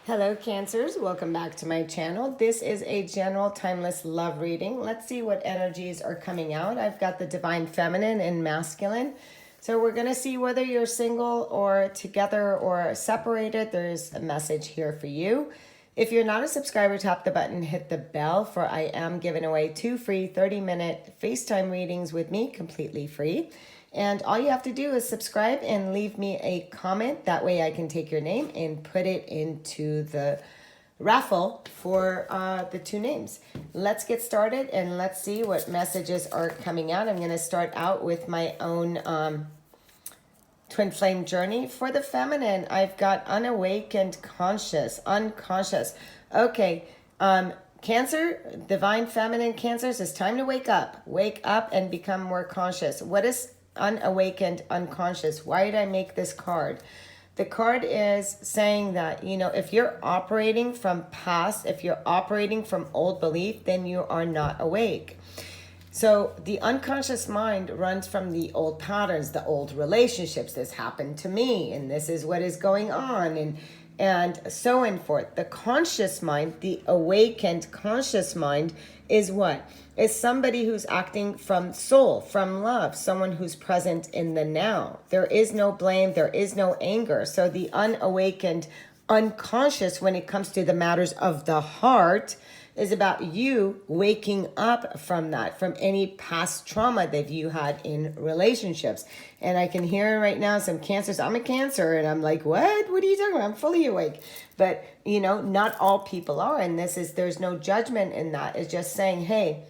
Hello Cancers, welcome back to my channel. This is a general timeless love reading. Let's see what energies are coming out. I've got the divine feminine and masculine. So we're going to see whether you're single or together or separated. There's a message here for you. If you're not a subscriber, tap the button, hit the bell, for I am giving away 2 free 30-minute FaceTime readings with me, completely free. And all you have to do is subscribe and leave me a comment. That way I can take your name and put it into the raffle for the 2 names. Let's get started and let's see what messages are coming out. I'm going to start out with my own twin flame journey. For the feminine, I've got unawakened, conscious, unconscious. Okay, Cancer, divine feminine Cancers, it's time to wake up. Wake up and become more conscious. What is unawakened, unconscious? Why did I make this card? The card is saying that, if you're operating from past, if you're operating from old belief, then you are not awake. So the unconscious mind runs from the old patterns, the old relationships. This happened to me, and this is what is going on, and so on forth. The conscious mind, the awakened conscious mind, is what? Is somebody who's acting from soul, from love, someone who's present in the now. There is no blame, there is no anger. So the unawakened, unconscious, when it comes to the matters of the heart, is about you waking up from that, from any past trauma that you had in relationships. And I can hear right now some Cancers. I'm a Cancer, and I'm like, what? What are you talking about? I'm fully awake. But, not all people are. And there's no judgment in that. It's just saying, hey,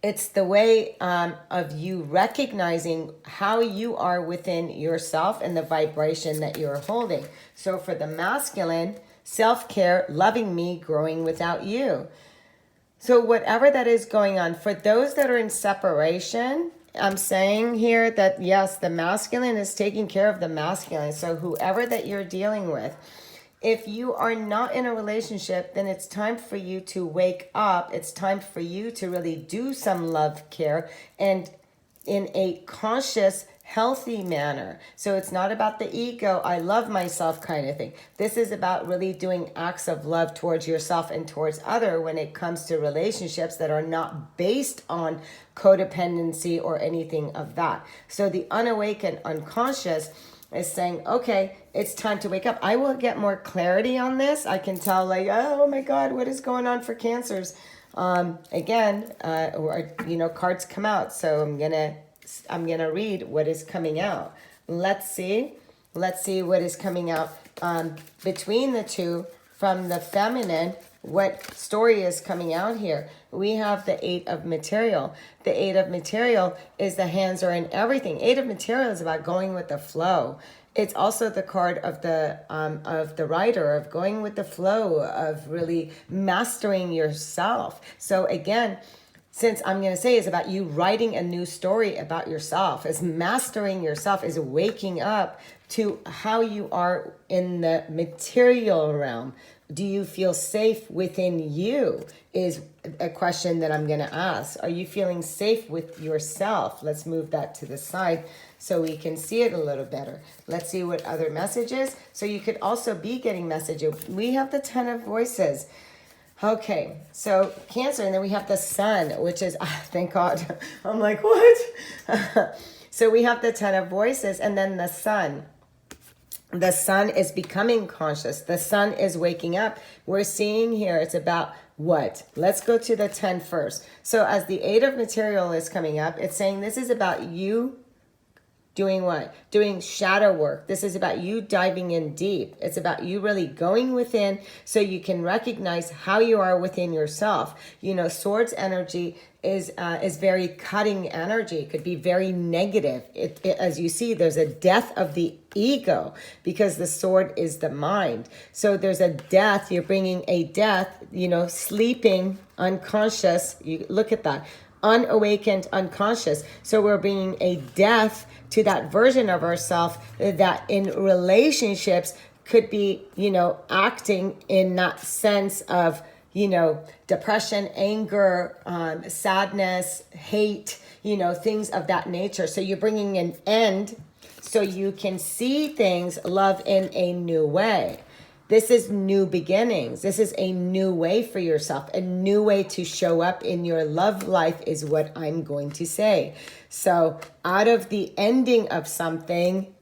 it's the way of you recognizing how you are within yourself and the vibration that you're holding. So for the masculine, self-care, loving me, growing without you. So whatever that is going on, for those that are in separation, I'm saying here that yes, the masculine is taking care of the masculine. So whoever that you're dealing with, if you are not in a relationship, then it's time for you to wake up. It's time for you to really do some love care, and in a conscious, healthy manner. So it's not about the ego, I love myself kind of thing. This is about really doing acts of love towards yourself and towards other when it comes to relationships that are not based on codependency or anything of that. So the unawakened unconscious is saying, okay, it's time to wake up. I will get more clarity on this. I can tell, like, oh my God, what is going on for Cancers? Cards come out, so I'm gonna read what is coming out. Let's see what is coming out between the two. From the feminine, what story is coming out here? We have the 8 of material. The 8 of material is the hands are in everything. 8 of material is about going with the flow. It's also the card of the writer, of going with the flow, of really mastering yourself. So again, since I'm going to say it's about you writing a new story about yourself, is mastering yourself, is waking up to how you are in the material realm. Do you feel safe within you is a question that I'm going to ask. Are you feeling safe with yourself? Let's move that to the side so we can see it a little better. Let's see what other messages. So you could also be getting messages. We have the 10 of voices. Okay, so Cancer, and then we have the Sun, which is, thank God. I'm like, what? So we have the 10 of voices, and then the Sun. The Sun is becoming conscious. The Sun is waking up. We're seeing here, it's about what? Let's go to the 10 first. So as the 8 of material is coming up, it's saying this is about you doing what? Doing shadow work. This is about you diving in deep. It's about you really going within so you can recognize how you are within yourself. Swords energy is very cutting energy. It could be very negative. As you see, there's a death of the ego because the sword is the mind. So there's a death. You're bringing a death, sleeping, unconscious. You look at that. Unawakened, unconscious. So we're bringing a death to that version of ourselves that in relationships could be, acting in that sense of, depression, anger, sadness, hate, things of that nature. So you're bringing an end so you can see things, love in a new way. This is new beginnings. This is a new way for yourself, a new way to show up in your love life is what I'm going to say. So out of the ending of something,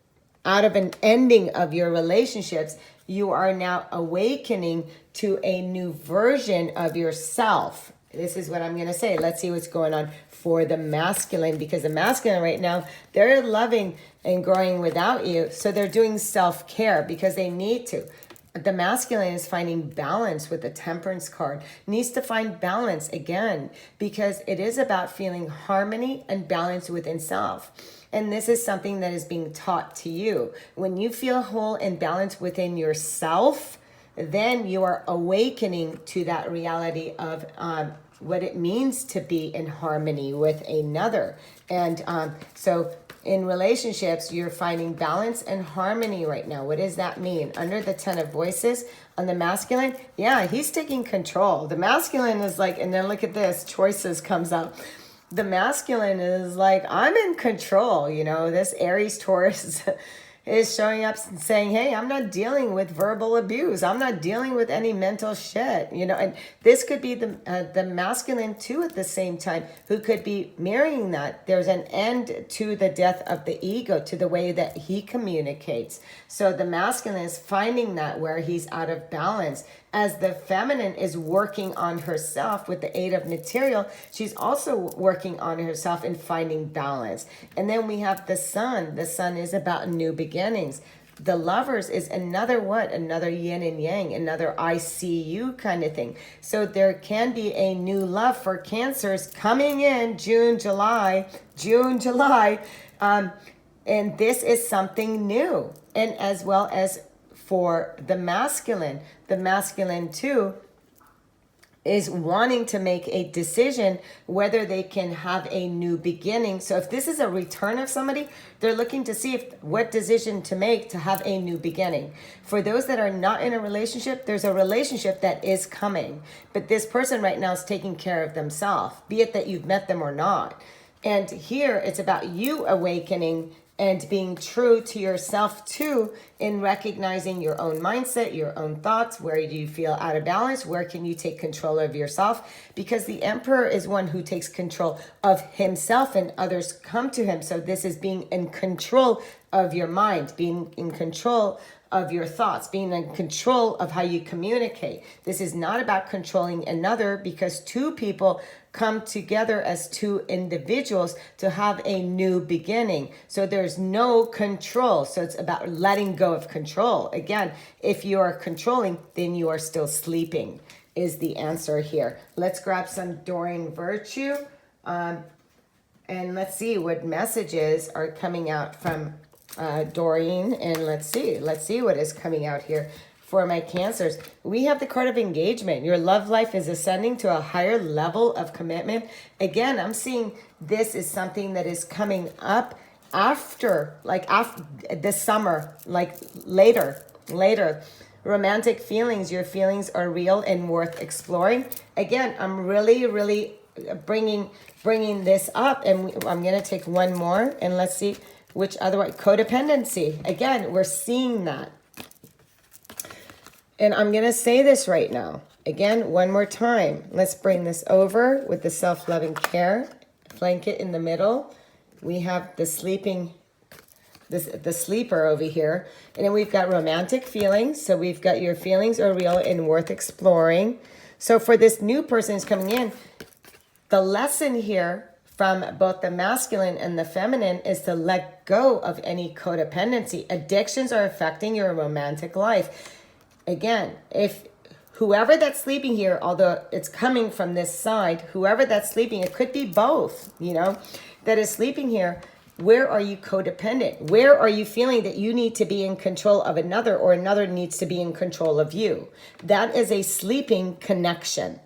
out of an ending of your relationships, you are now awakening to a new version of yourself. This is what I'm going to say. Let's see what's going on for the masculine, because the masculine right now, they're loving and growing without you. So they're doing self-care because they need to. The masculine is finding balance with the temperance card, needs to find balance again, because it is about feeling harmony and balance within self. And this is something that is being taught to you. When you feel whole and balanced within yourself, then you are awakening to that reality of what it means to be in harmony with another. And so in relationships, you're finding balance and harmony right now. What does that mean? Under the 10 of voices on the masculine, yeah, he's taking control. The masculine is like, and then look at this, choices comes up. The masculine is like, I'm in control. You know, this Aries Taurus is showing up and saying, hey, I'm not dealing with verbal abuse. I'm not dealing with any mental shit, you know. And this could be the masculine too at the same time, who could be mirroring that. There's an end to the death of the ego, to the way that he communicates. So the masculine is finding that where he's out of balance. As the feminine is working on herself with the 8 of material, she's also working on herself and finding balance. And then we have the sun. The sun is about new beginnings. The lovers is another what? Another yin and yang, another I see you kind of thing. So there can be a new love for Cancers coming in June, July. And this is something new. And as well as for the masculine too is wanting to make a decision whether they can have a new beginning. So if this is a return of somebody, they're looking to see what decision to make to have a new beginning. For those that are not in a relationship, there's a relationship that is coming, but this person right now is taking care of themselves, be it that you've met them or not. And here it's about you awakening and being true to yourself too, in recognizing your own mindset, your own thoughts. Where do you feel out of balance? Where can you take control of yourself? Because the emperor is one who takes control of himself and others come to him. So this is being in control of your mind, being in control of your thoughts, being in control of how you communicate. This is not about controlling another, because two people come together as two individuals to have a new beginning. So there's no control. So it's about letting go of control. Again, if you are controlling, then you are still sleeping is the answer here. Let's grab some Doreen Virtue. And let's see what messages are coming out from Doreen. And let's see what is coming out here for my Cancers. We have the card of engagement. Your love life is ascending to a higher level of commitment. Again, I'm seeing this is something that is coming up after the summer, like later. Romantic feelings. Your feelings are real and worth exploring. Again, I'm really bringing this up, and I'm going to take one more, and let's see which other way. Codependency. Again, we're seeing that. And I'm going to say this right now. Again, one more time. Let's bring this over with the self-loving care. Blanket in the middle. We have the sleeping, the sleeper over here. And then we've got romantic feelings. So we've got your feelings are real and worth exploring. So for this new person who's coming in, the lesson here from both the masculine and the feminine is to let go of any codependency. Addictions are affecting your romantic life. Again, if whoever that's sleeping here, although it's coming from this side, whoever that's sleeping, it could be both, you know, that is sleeping here. Where are you codependent? Where are you feeling that you need to be in control of another, or another needs to be in control of you? That is a sleeping connection.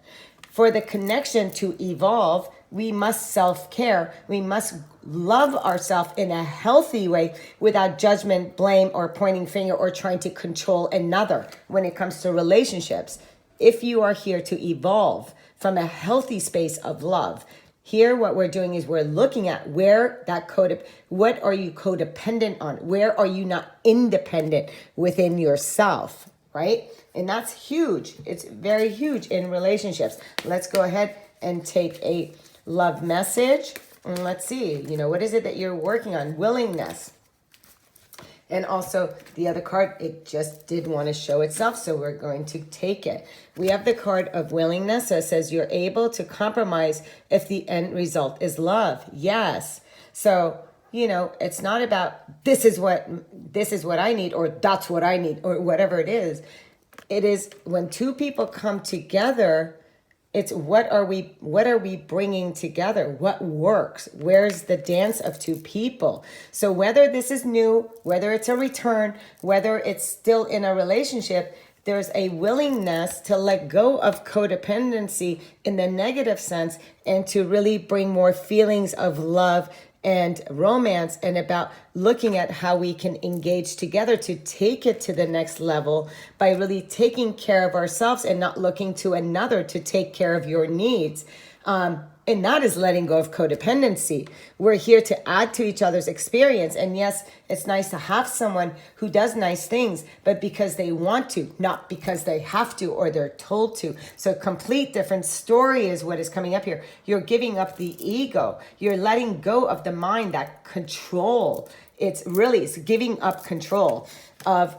For the connection to evolve, we must self-care. We must love ourselves in a healthy way without judgment, blame, or pointing finger, or trying to control another when it comes to relationships. If you are here to evolve from a healthy space of love, here what we're doing is we're looking at where that what are you codependent on? Where are you not independent within yourself? right? And that's huge. It's very huge in relationships. Let's go ahead and take a love message. And let's see, what is it that you're working on? Willingness. And also the other card, it just did want to show itself, so we're going to take it. We have the card of willingness. So it says you're able to compromise if the end result is love. Yes. So, it's not about this is what I need, or that's what I need, or whatever it is. It is when two people come together, it's what are we bringing together? What works? Where's the dance of two people? So whether this is new, whether it's a return, whether it's still in a relationship, there's a willingness to let go of codependency in the negative sense and to really bring more feelings of love and romance, and about looking at how we can engage together to take it to the next level by really taking care of ourselves and not looking to another to take care of your needs. And that is letting go of codependency. We're here to add to each other's experience. And yes, it's nice to have someone who does nice things, but because they want to, not because they have to or they're told to. So a complete different story is what is coming up here. You're giving up the ego. You're letting go of the mind, that control. It's giving up control of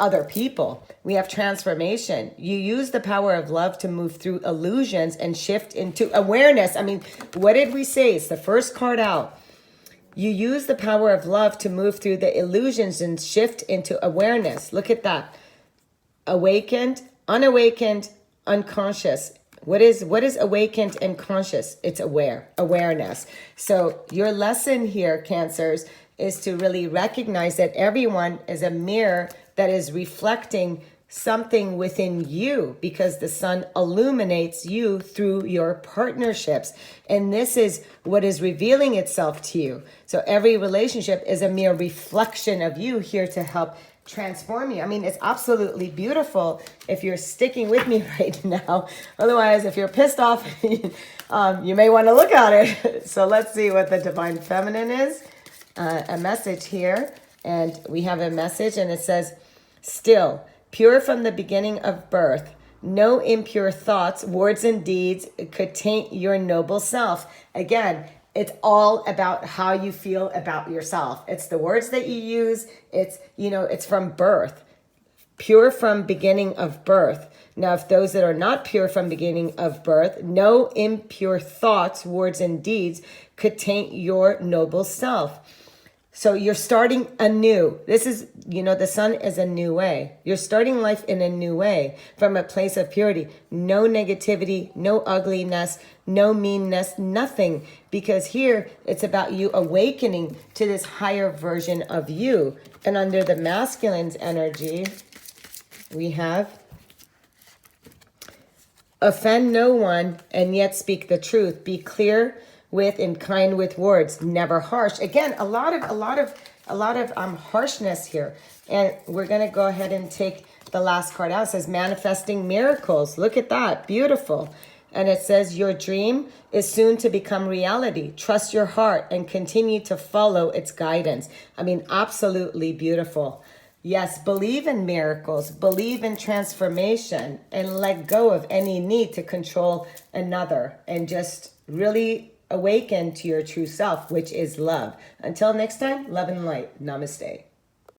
other people. We have transformation. You use the power of love to move through illusions and shift into awareness. I mean, what did we say? It's the first card out. You use the power of love to move through the illusions and shift into awareness. Look at that. Awakened, unawakened, unconscious. What is awakened and conscious? It's awareness. So your lesson here, Cancers, is to really recognize that everyone is a mirror that is reflecting something within you, because the sun illuminates you through your partnerships. And this is what is revealing itself to you. So every relationship is a mere reflection of you, here to help transform you. I mean, it's absolutely beautiful if you're sticking with me right now. Otherwise, if you're pissed off, you may want to look at it. So let's see what the Divine Feminine is. A message here. And we have a message, and it says, still, pure from the beginning of birth, no impure thoughts, words, and deeds could taint your noble self. Again, it's all about how you feel about yourself. It's the words that you use. It's from birth. Pure from beginning of birth. Now, if those that are not pure from beginning of birth, no impure thoughts, words, and deeds could taint your noble self. So you're starting anew. This is, the sun is a new way. You're starting life in a new way from a place of purity. No negativity, no ugliness, no meanness, nothing. Because here it's about you awakening to this higher version of you. And under the masculine's energy, we have offend no one and yet speak the truth. Be clear with and kind with words, never harsh. Again, a lot of harshness here. And we're gonna go ahead and take the last card out. It says manifesting miracles. Look at that, beautiful. And it says your dream is soon to become reality. Trust your heart and continue to follow its guidance. I mean, absolutely beautiful. Yes, believe in miracles, believe in transformation, and let go of any need to control another, and just really awaken to your true self, which is love. Until next time, love and light. Namaste.